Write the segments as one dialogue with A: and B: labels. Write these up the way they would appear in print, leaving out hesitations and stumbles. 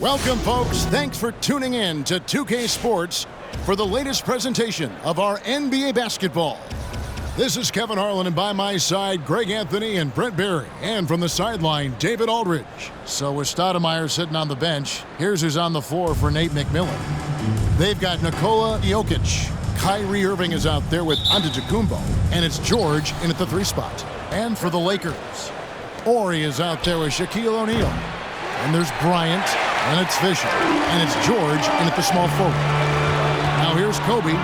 A: Welcome, folks. Thanks for tuning in to 2K Sports for the latest presentation of our NBA basketball. This is Kevin Harlan, and by my side, Greg Anthony and Brent Barry. And from the sideline, David Aldridge. So with Stoudemire sitting on the bench, here's who's on the floor for Nate McMillan. They've got Nikola Jokic. Kyrie Irving is out there with Antetokounmpo. And it's George in at the 3 spot. And for the Lakers, Ori is out there with Shaquille O'Neal. And there's Bryant, and it's Fisher. And it's George in at the small forward. Now here's Kobe.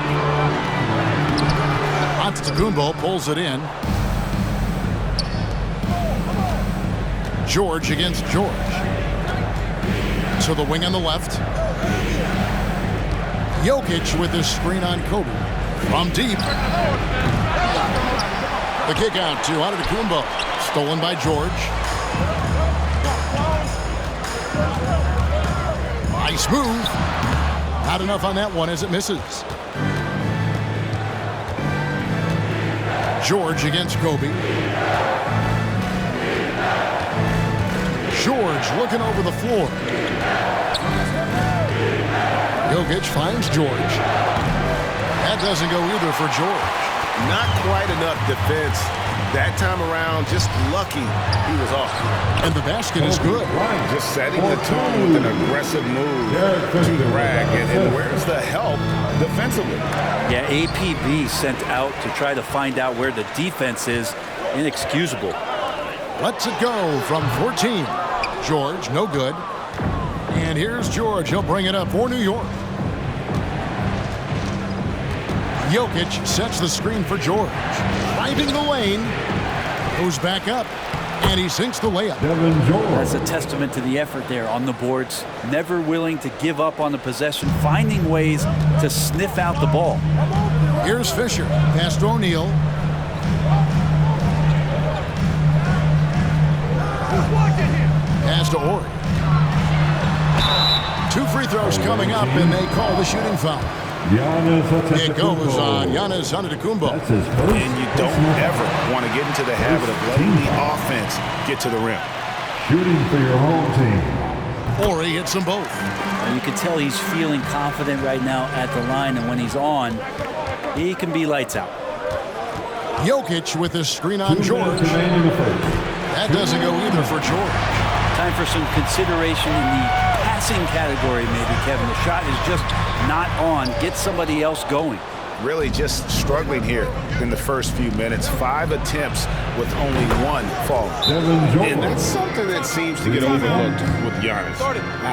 A: Antetokounmpo pulls it in. George against George. To the wing on the left. Jokic with his screen on Kobe. From deep. The kick out to Antetokounmpo. Stolen by George. Nice move. Not enough on that one as it misses. George against Kobe. George looking over the floor. Jokic finds George. That doesn't go either for George.
B: Not quite enough defense. That time around, just lucky he was off.
A: And the basket is good.
B: Just setting the tone with an aggressive move to the rack. And where's the help defensively?
C: Yeah, APB sent out to try to find out where the defense is. Inexcusable.
A: Lets it go from 14. George, no good. And here's George. He'll bring it up for New York. Jokic sets the screen for George. Driving the lane. Goes back up. And he sinks the layup.
C: That's a testament to the effort there on the boards. Never willing to give up on the possession. Finding ways to sniff out the ball.
A: Here's Fisher. Pass to O'Neal. Pass to Ori. 2 free throws coming up, and they call the shooting foul. It goes on Giannis Antetokounmpo.
B: And you don't ever want to get into the habit of letting the offense get to the rim.
D: Shooting for your home team.
A: Ori hits them both.
C: And you can tell he's feeling confident right now at the line, and when he's on, he can be lights out.
A: Jokic with his screen on George. That doesn't go either for George.
C: Time for some consideration in the passing category, maybe, Kevin. The shot is just not on. Get somebody else going.
B: Really just struggling here in the first few minutes. 5 attempts with only 1 fall. And that's something that seems to get overlooked with Giannis.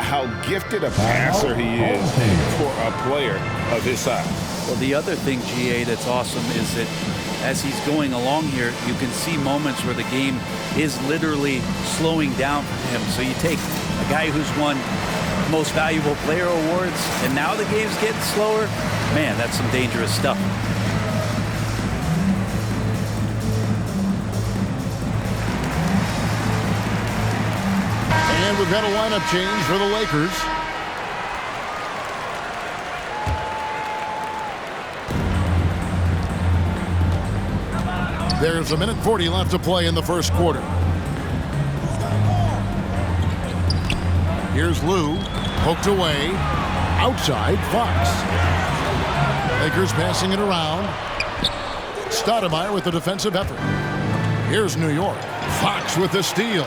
B: How gifted a passer he is for a player of his size.
C: Well, the other thing, GA, that's awesome is that as he's going along here, you can see moments where the game is literally slowing down for him. So you take a guy who's won Most Valuable Player awards, and now the game's getting slower. Man, that's some dangerous stuff.
A: And we've got a lineup change for the Lakers. There's 1:40 left to play in the first quarter. Here's Lou, poked away, outside Fox. Lakers passing it around. Stoudemire with the defensive effort. Here's New York. Fox with the steal.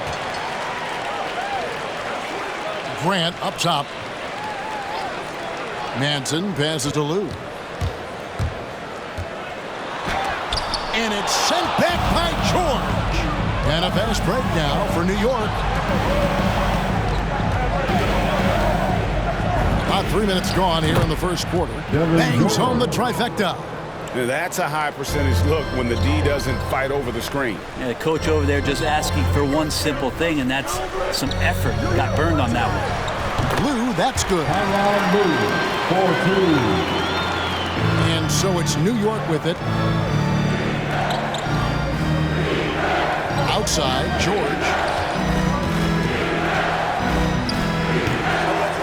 A: Grant up top. Manson passes to Lou. And it's sent back by George. And a fast break now for New York. About 3 minutes gone here in the first quarter. Bangs home the trifecta.
B: That's a high percentage look when the D doesn't fight over the screen.
C: Yeah, the coach over there just asking for one simple thing, and that's some effort. Got burned on that one.
A: Lou, that's good. And so it's New York with it. Outside, George.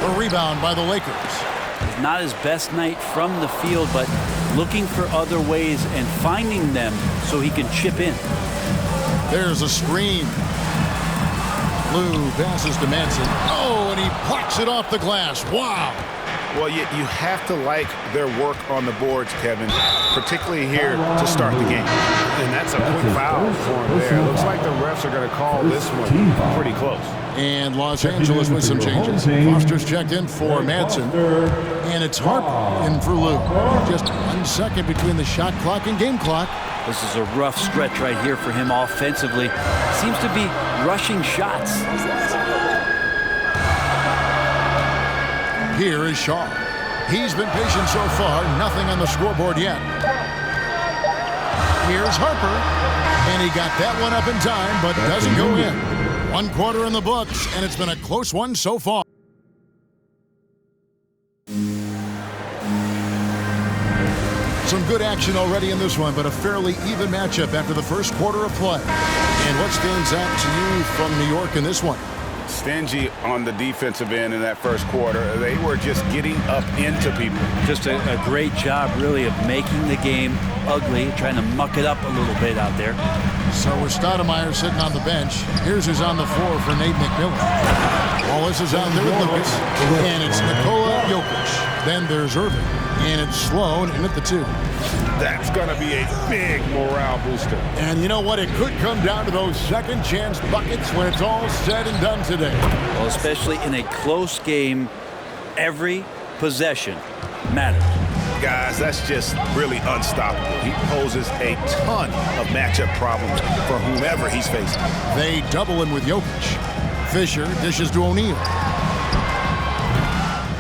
A: The rebound by the Lakers.
C: Not his best night from the field, but looking for other ways and finding them so he can chip in.
A: There's a screen. Lou passes to Manson. Oh, and he plucks it off the glass. Wow.
B: Well, you have to like their work on the boards, Kevin, particularly here to start the game. And that's a quick foul for him there. Looks like the refs are going to call this one pretty close.
A: And Los Angeles with some changes. Foster's checked in for Manson. And it's Harper in for Lou. Just 1 second between the shot clock and game clock.
C: This is a rough stretch right here for him offensively. Seems to be rushing shots.
A: Here is Shaw. He's been patient so far. Nothing on the scoreboard yet. Here's Harper. And he got that one up in time, but doesn't go in. 1 quarter in the books, and it's been a close one so far. Some good action already in this one, but a fairly even matchup after the first quarter of play. And what stands out to you from New York in this one?
B: Stingy on the defensive end in that first quarter. They were just getting up into people.
C: Just a great job, really, of making the game ugly, trying to muck it up a little bit out there.
A: So with Stoudemire sitting on the bench, here's who's on the floor for Nate McMillan. Wallace is out there with Lucas, and it's Nikola Jokic. Then there's Irving, and it's Sloan in at the 2.
B: That's going to be a big morale booster.
A: And you know what? It could come down to those second chance buckets when it's all said and done today.
C: Well, especially in a close game, every possession matters.
B: Guys, that's just really unstoppable. He poses a ton of matchup problems for whomever he's facing.
A: They double him with Jokic. Fisher dishes to O'Neal.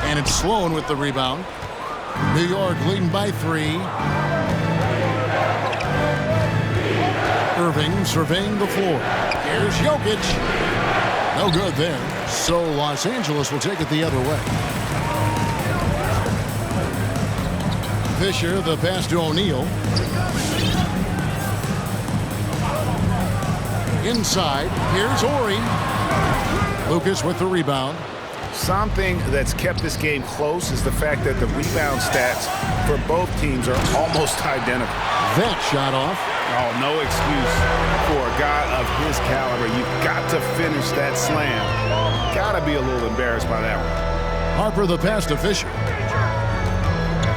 A: And it's Sloan with the rebound. New York leading by 3. Irving surveying the floor. Here's Jokic. No good there. So Los Angeles will take it the other way. Fisher, the pass to O'Neal. Inside, here's Ori. Lucas with the rebound.
B: Something that's kept this game close is the fact that the rebound stats for both teams are almost identical.
A: That shot off.
B: Oh, no excuse for a guy of his caliber. You've got to finish that slam. Got to be a little embarrassed by that one.
A: Harper the pass to Fisher.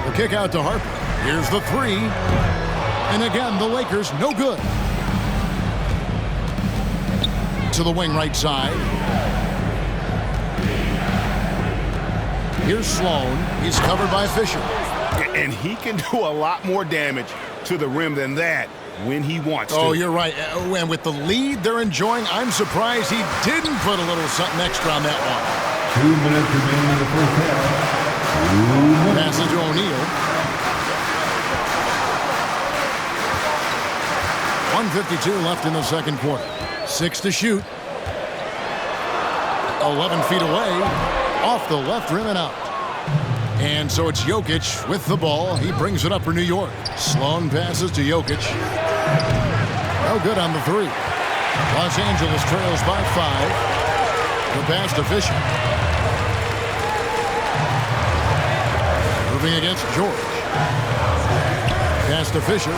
A: The kick out to Harper. Here's the 3. And again, the Lakers no good. To the wing right side. Here's Sloan. He's covered by Fisher.
B: And he can do a lot more damage to the rim than that when he wants to.
A: Oh, you're right. And with the lead they're enjoying, I'm surprised he didn't put a little something extra on that one.
D: 2 minutes remaining in the first half.
A: Pass it to O'Neal. 1:52 left in the second quarter. 6 to shoot. 11 feet away. Off the left rim and out. And so it's Jokic with the ball. He brings it up for New York. Sloan passes to Jokic. No good on the 3. Los Angeles trails by 5. The pass to Fisher. Moving against George. Pass to Fisher.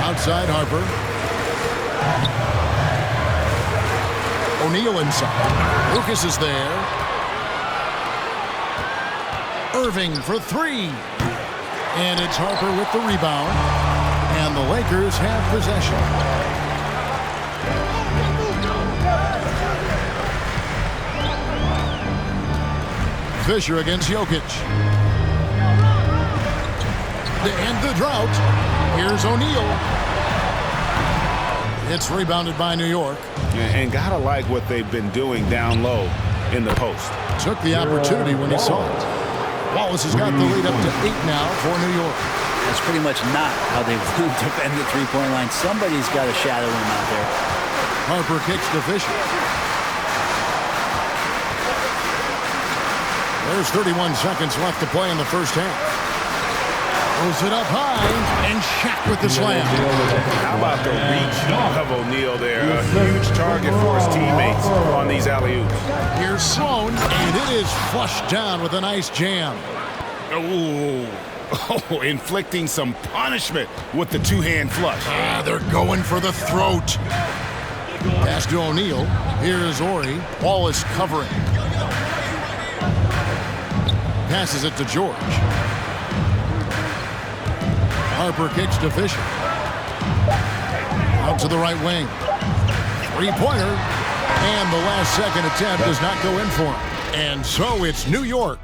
A: Outside Harper. O'Neal inside. Lucas is there. Irving for 3. And it's Harper with the rebound. And the Lakers have possession. Fisher against Jokic. To end the drought, here's O'Neal. It's rebounded by New York.
B: And gotta like what they've been doing down low in the post.
A: Took the opportunity when he saw it. Wallace has got the lead up to 8 now for New York.
C: That's pretty much not how they want to defend the three-point line. Somebody's got to shadow him out there.
A: Harper kicks to Fisher. There's 31 seconds left to play in the first half. Throws it up high, and Shaq with the slam.
B: How about the reach of O'Neal there? A huge target for his teammates on these alley-oops.
A: Here's Sloan, and it is flushed down with a nice jam.
B: Oh, inflicting some punishment with the two-hand flush.
A: They're going for the throat. Pass to O'Neal. Here's Ori. Ball is covering. Passes it to George. Harper kicks to Fisher. Out to the right wing. Three-pointer. And the last second attempt does not go in for him. And so it's New York.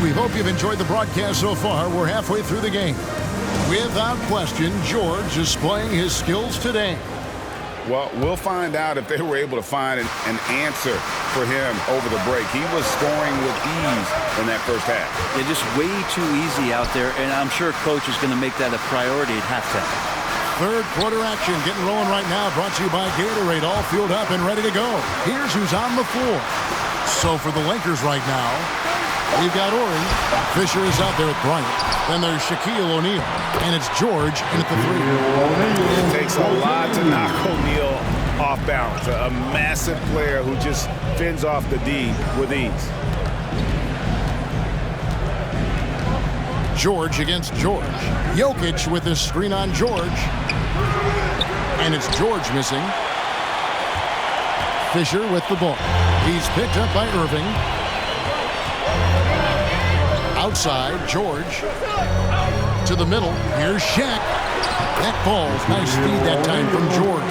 A: We hope you've enjoyed the broadcast so far. We're halfway through the game. Without question, George is playing his skills today.
B: Well, we'll find out if they were able to find an answer for him over the break. He was scoring with ease in that first half.
C: Yeah, just way too easy out there, and I'm sure Coach is going to make that a priority at halftime.
A: Third quarter action getting rolling right now, brought to you by Gatorade, all fueled up and ready to go. Here's who's on the floor. So for the Lakers right now, we've got Ori. Fisher is out there with Bryant. Then there's Shaquille O'Neal. And it's George in at the three.
B: It takes a lot to knock O'Neal off balance. A massive player who just fends off the D with ease.
A: George against George. Jokic with his screen on George. And it's George missing. Fisher with the ball. He's picked up by Irving. Outside, George to the middle. Here's Shaq. That falls. Nice speed that time from George.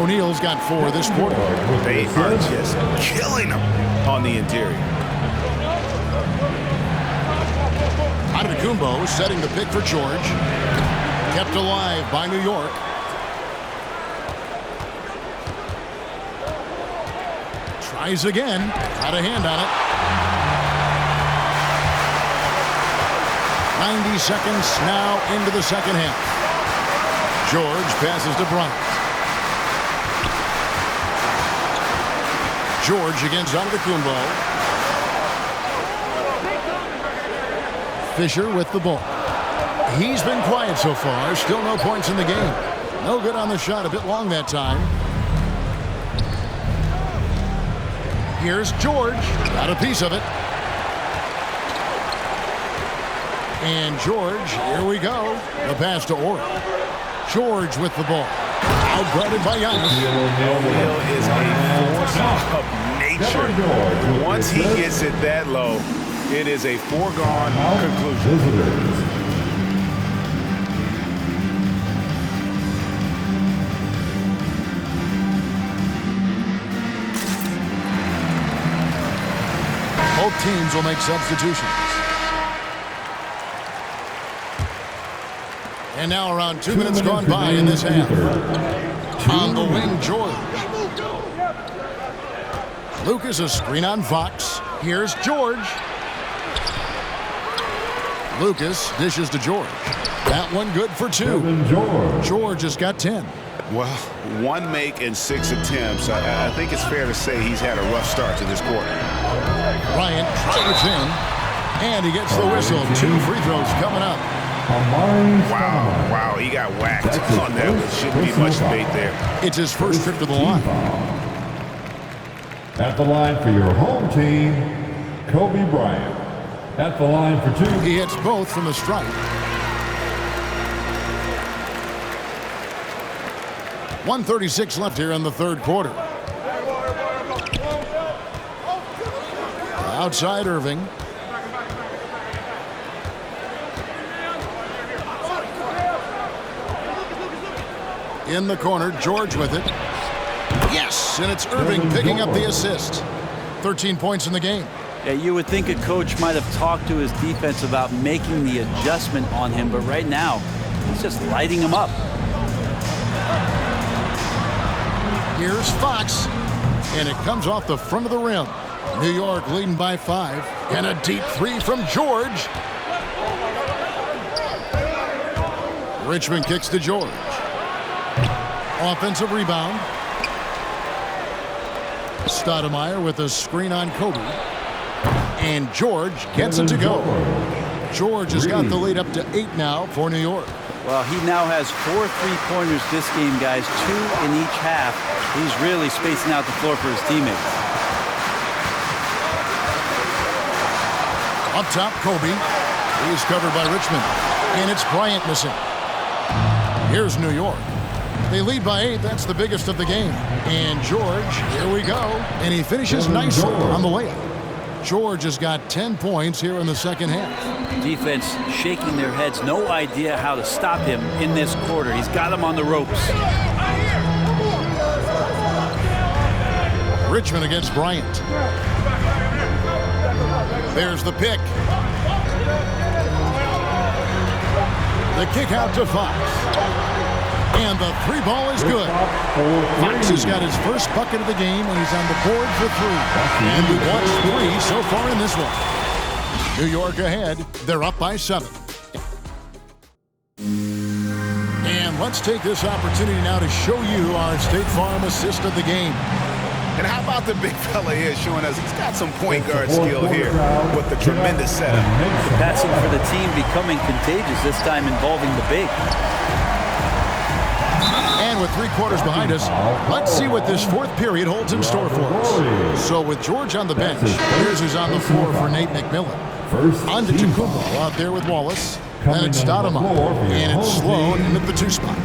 A: O'Neal's got 4 this quarter.
B: They are just killing him on the interior.
A: Antetokounmpo setting the pick for George. Kept alive by New York. Tries again. Got a hand on it. 90 seconds now into the second half. George passes to Bryant. George against Antetokounmpo. Fisher with the ball. He's been quiet so far. Still no points in the game. No good on the shot. A bit long that time. Here's George. Got a piece of it. And George, here we go. The pass to Ori. George with the ball. Outguarded by Giannis.
B: O'Neal is a force of nature. Once he gets it that low, it is a foregone conclusion.
A: Both teams will make substitutions. And now around 2 minutes gone by in this half. On the wing, George. Lucas a screen on Fox. Here's George. Lucas dishes to George. That one good for 2. George has got 10.
B: Well, 1 make and 6 attempts. I think it's fair to say he's had a rough start to this quarter.
A: Bryant drives in, and he gets the whistle. 2 free throws coming up.
B: Wow, he got whacked on that one. Shouldn't be much debate there.
A: It's his first trip to the line.
D: At the line for your home team, Kobe Bryant. At the line for 2.
A: He hits both from the stripe. .136 left here in the third quarter. Outside Irving. In the corner, George with it. Yes, and it's Irving picking up the assist. 13 points in the game.
C: Yeah, you would think a coach might have talked to his defense about making the adjustment on him, but right now, he's just lighting him up.
A: Here's Fox, and it comes off the front of the rim. New York leading by 5, and a deep 3 from George. Richmond kicks to George. Offensive rebound. Stoudemire with a screen on Kobe. And George gets it to go. George has got the lead up to 8 now for New York.
C: Well, he now has 4 3-pointers this game, guys, 2 in each half. He's really spacing out the floor for his teammates.
A: Up top, Kobe. He's covered by Richmond. And it's Bryant missing. Here's New York. They lead by 8. That's the biggest of the game. And George, here we go. And he finishes nicely on the layup. George has got 10 points here in the second half.
C: Defense shaking their heads. No idea how to stop him in this quarter. He's got him on the ropes.
A: Richmond against Bryant. There's the pick. The kick out to Fox. And the 3 ball is good. Fox has got his first bucket of the game, and he's on the board for 3. And we've watched 3 so far in this one. New York ahead. They're up by 7. And let's take this opportunity now to show you our State Farm assist of the game.
B: And how about the big fella here showing us he's got some point guard skill here with the tremendous setup.
C: The passing for the team becoming contagious, this time involving the big.
A: And with 3 quarters behind us, let's see what this 4th period holds in store for us. So with George on the bench, here's who's on the floor for Nate McMillan. On to Tacumbo out there with Wallace. Then it's Stoudemire. And it's Sloan in at the 2 spot.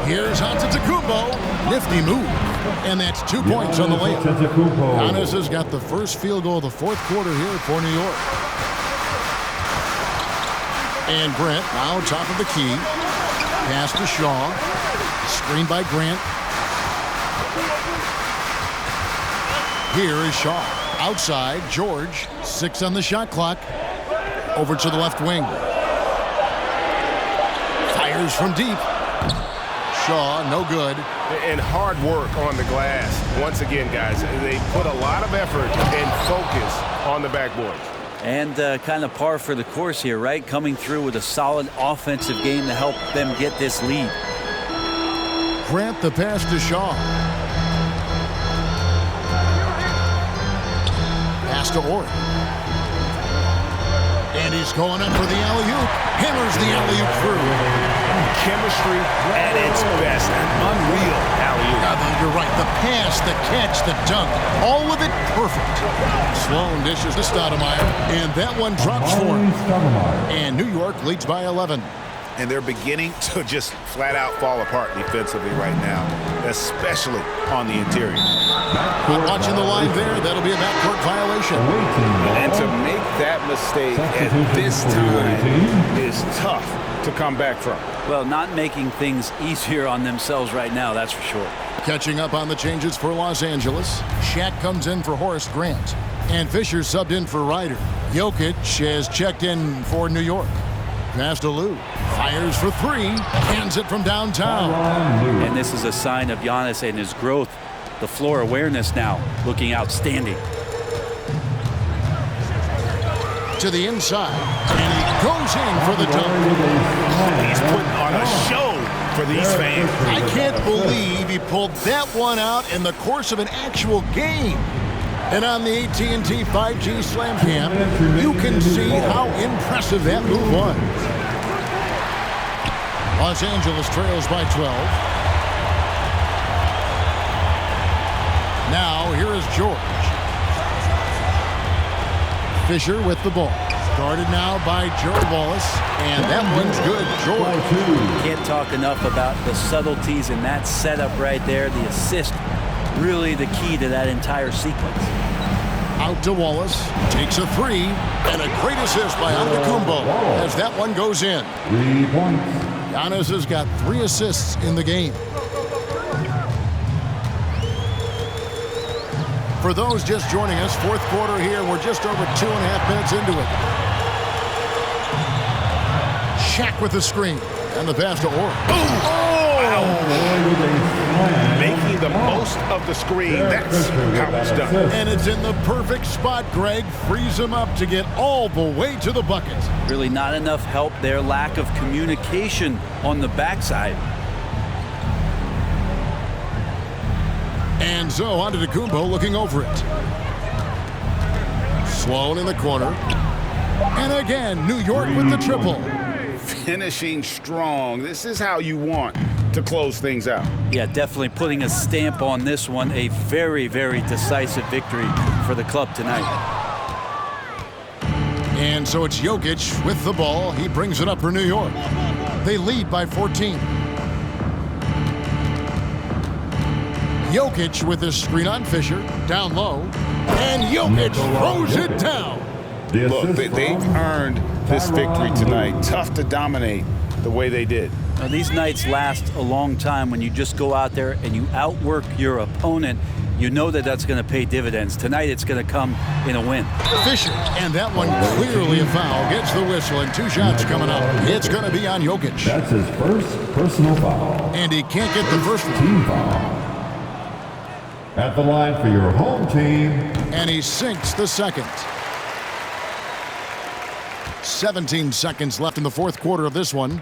A: Here's Antetokounmpo. Nifty move. And that's 2 points on the layup. Giannis has got the first field goal of the 4th quarter here for New York. And Grant now top of the key. Pass to Shaw. Screen by Grant. Here is Shaw. Outside, George. 6 on the shot clock. Over to the left wing. Fires from deep. Shaw, no good.
B: And hard work on the glass. Once again, guys, they put a lot of effort and focus on the backboard.
C: And kind of par for the course here, right? Coming through with a solid offensive game to help them get this lead.
A: Grant the pass to Shaw. Pass to Orr. And he's going up for the alley-oop. Hammers the alley-oop through.
B: Chemistry at its best. An unreal alley-oop.
A: You're right. The pass, the catch, the dunk. All of it perfect. Sloan dishes to Stoudemire. And that one drops for him. And New York leads by 11.
B: And they're beginning to just flat out fall apart defensively right now, especially on the interior.
A: Watching the line there, that'll be a backcourt violation.
B: And to make that mistake at this time is tough to come back from.
C: Well, not making things easier on themselves right now, that's for sure.
A: Catching up on the changes for Los Angeles. Shaq comes in for Horace Grant. And Fisher subbed in for Ryder. Jokic has checked in for New York. Pass to Lou. Fires for 3. Hands it from downtown.
C: And this is a sign of Giannis and his growth. The floor awareness now looking outstanding.
A: To the inside. And he goes in for the dunk.
B: He's putting on a show for these fans.
A: I can't believe he pulled that one out in the course of an actual game. And on the AT&T 5G Slam Cam, you can see how impressive that move was. Los Angeles trails by 12. Now, here is George. Fisher with the ball. Guarded now by Gerald Wallace. And that one's good. George.
C: Can't talk enough about the subtleties in that setup right there. The assist, really the key to that entire sequence.
A: Out to Wallace, takes a 3, and a great assist by Antetokounmpo as that one goes in.
D: 3 points.
A: Giannis has got 3 assists in the game. For those just joining us, 4th quarter here, we're just over 2.5 minutes into it. Shaq with the screen, and the pass to Orr.
B: Making the most of the screen. That's how it's done.
A: And it's in the perfect spot, Greg. Frees him up to get all the way to the bucket.
C: Really not enough help there. Lack of communication on the backside.
A: And so Antetokounmpo looking over it. Sloan in the corner. And again, New York with the triple.
B: Finishing strong. This is how you want to close things out.
C: Yeah, definitely putting a stamp on this one. A very, very decisive victory for the club tonight.
A: And so it's Jokic with the ball. He brings it up for New York. They lead by 14. Jokic with his screen on Fisher, down low. And Jokic throws it down.
B: Look, they've earned this victory tonight. Tough to dominate the way they did.
C: Now, these nights last a long time when you just go out there and you outwork your opponent. You know that that's going to pay dividends. Tonight it's going to come in a win.
A: Fisher, and that one clearly a foul. Gets the whistle, and 2 shots coming up. It's going to be on Jokic.
D: That's his first personal foul.
A: And he can't get the first one.
D: Team foul. At the line for your home team.
A: And he sinks the second. 17 seconds left in the fourth quarter of this one.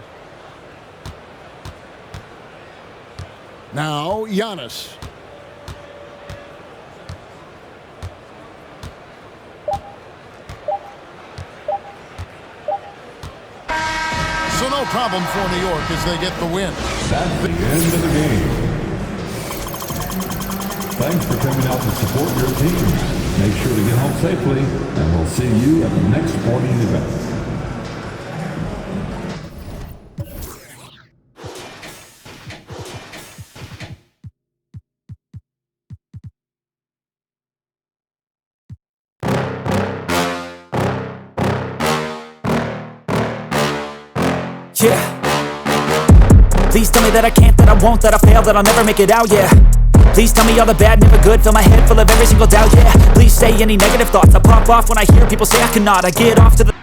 A: Now, Giannis. So no problem for New York as they get the win.
D: That's the end of the game. Thanks for coming out to support your team. Make sure to get home safely, and we'll see you at the next sporting event.
E: Yeah. Please tell me that I can't, that I won't, that I fail, that I'll never make it out, yeah. Please tell me all the bad, never good, fill my head full of every single doubt, yeah. Please say any negative thoughts, I pop off when I hear people say I cannot, I get off to the